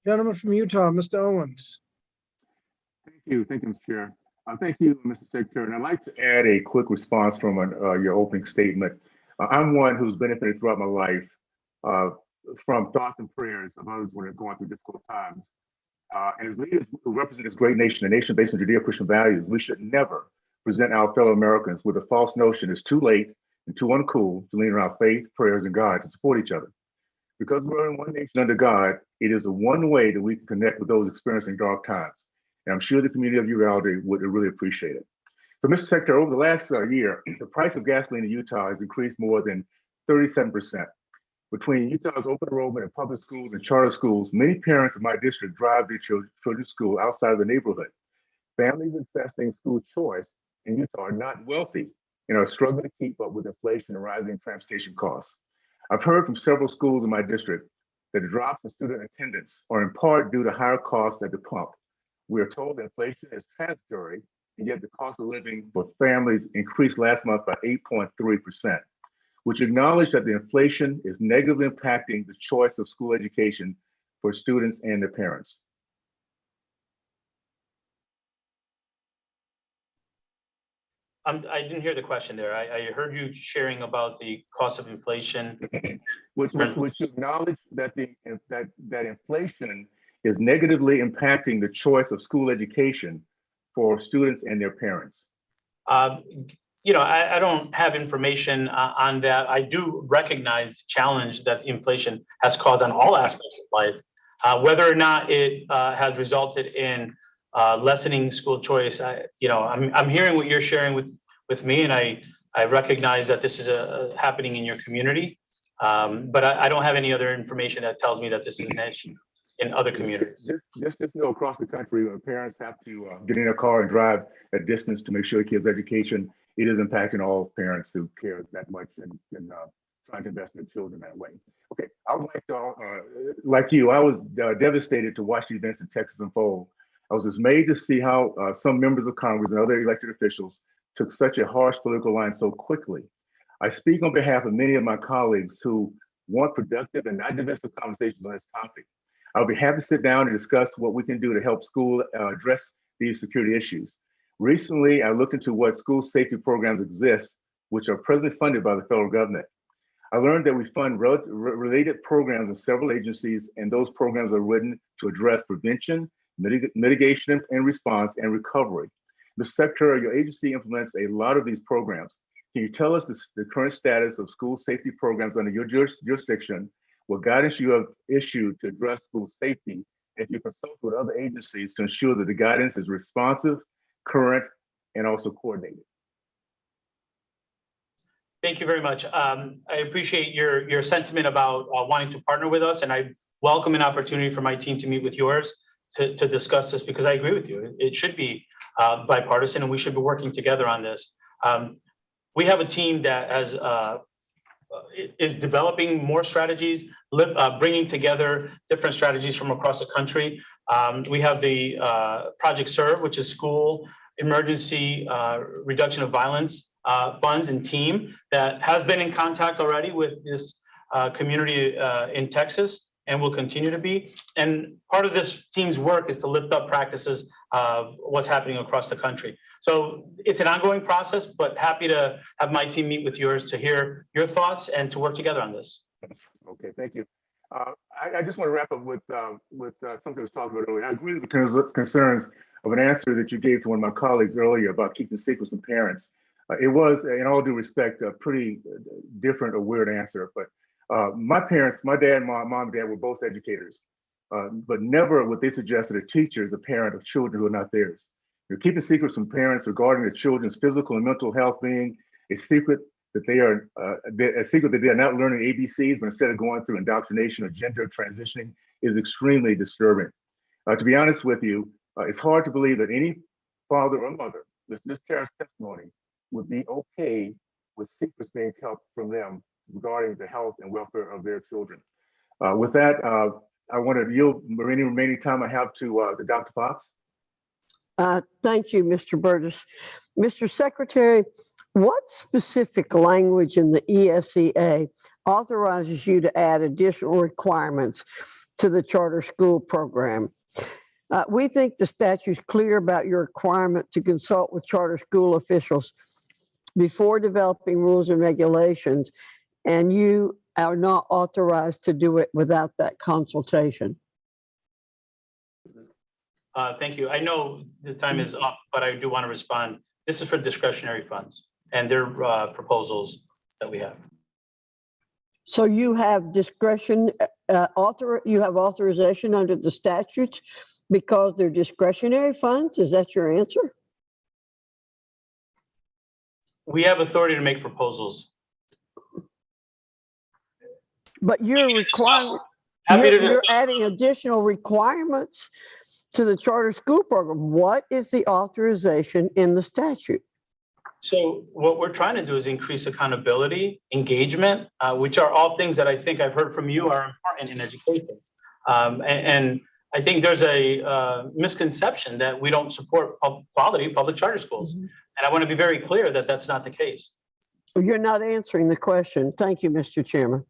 Gentleman from Utah, Mr. Owens. Thank you, Mr. Chair. Thank you, Mr. Secretary. And I'd like to add a quick response from your opening statement. I'm one who's benefited throughout my life uh, from thoughts and prayers of others when they're going through difficult times. And as leaders who represent this great nation, a nation based on Judeo-Christian values, we should never present our fellow Americans with a false notion it's too late and too uncool to lean on our faith, prayers, and God to support each other. Because we're in one nation under God, it is the one way that we can connect with those experiencing dark times. And I'm sure the community of Uvalde would really appreciate it. So, Mr. Secretary, over the last year, the price of gasoline in Utah has increased more than 37%. Between Utah's open enrollment in public schools and charter schools, many parents in my district drive their children to school outside of the neighborhood. Families accessing school choice in Utah are not wealthy and are struggling to keep up with inflation and rising transportation costs. I've heard from several schools in my district that the drops in student attendance are in part due to higher costs at the pump. We are told that inflation is transitory, and yet the cost of living for families increased last month by 8.3%, which acknowledge that the inflation is negatively impacting the choice of school education for students and their parents. I didn't hear the question there. I heard you sharing about the cost of inflation. Which acknowledge that that inflation is negatively impacting the choice of school education for students and their parents. I don't have information on that. I do recognize the challenge that inflation has caused on all aspects of life. Whether or not it has resulted in lessening school choice, I'm hearing what you're sharing with me, and I recognize that this is happening in your community. But I don't have any other information that tells me that this is an issue in other communities. Just know across the country, when parents have to get in a car and drive a distance to make sure the kids' education, it is impacting all parents who care that much and trying to invest in their children that way. Okay, I would like to, like you, I was devastated to watch the events in Texas unfold. I was dismayed to see how some members of Congress and other elected officials took such a harsh political line so quickly. I speak on behalf of many of my colleagues who want productive and not divisive conversations on this topic. I'll be happy to sit down and discuss what we can do to help school address these security issues. Recently, I looked into what school safety programs exist, which are presently funded by the federal government. I learned that we fund related programs in several agencies, and those programs are written to address prevention, mitigation and response, and recovery. Mr. Secretary, your agency implements a lot of these programs. Can you tell us the current status of school safety programs under your jurisdiction, what guidance you have issued to address school safety, if you consult with other agencies to ensure that the guidance is responsive, current, and also coordinated? Thank you very much. I appreciate your sentiment about wanting to partner with us, and I welcome an opportunity for my team to meet with yours to discuss this, because I agree with you. It should be bipartisan, and we should be working together on this. We have a team that is developing more strategies, bringing together different strategies from across the country. We have the Project SERVE, which is School Emergency Reduction of Violence funds and team that has been in contact already with this community in Texas and will continue to be. And part of this team's work is to lift up practices of what's happening across the country. So it's an ongoing process, but happy to have my team meet with yours to hear your thoughts and to work together on this. Okay, thank you. I just want to wrap up with something that was talked about earlier. I agree with the concerns of an answer that you gave to one of my colleagues earlier about keeping secrets from parents. It was, in all due respect, a pretty different or weird answer, but my parents, my dad and my mom and dad were both educators, but never would they suggest that a teacher is a parent of children who are not theirs. You're keeping secrets from parents regarding their children's physical and mental health being a secret that they are not learning ABCs, but instead of going through indoctrination or gender transitioning is extremely disturbing. To be honest with you, it's hard to believe that any father or mother, this Tara's testimony, would be okay with secrets being kept from them regarding the health and welfare of their children. With that, I want to yield any remaining time I have to Dr. Fox. Thank you, Mr. Burgess. Mr. Secretary, what specific language in the ESEA authorizes you to add additional requirements to the charter school program? We think the statute's clear about your requirement to consult with charter school officials before developing rules and regulations, and you are not authorized to do it without that consultation. Thank you. I know the time is up, but I do want to respond. This is for discretionary funds and their proposals that we have. So you have discretion, you have authorization under the statutes because they're discretionary funds? Is that your answer? We have authority to make proposals. But you're requiring, Happy to you're discuss. adding additional requirements to the charter school program. What is the authorization in the statute? So what we're trying to do is increase accountability, engagement, which are all things that I think I've heard from you are important in education. And I think there's a misconception that we don't support quality public charter schools. Mm-hmm. And I want to be very clear that that's not the case. You're not answering the question. Thank you, Mr. Chairman.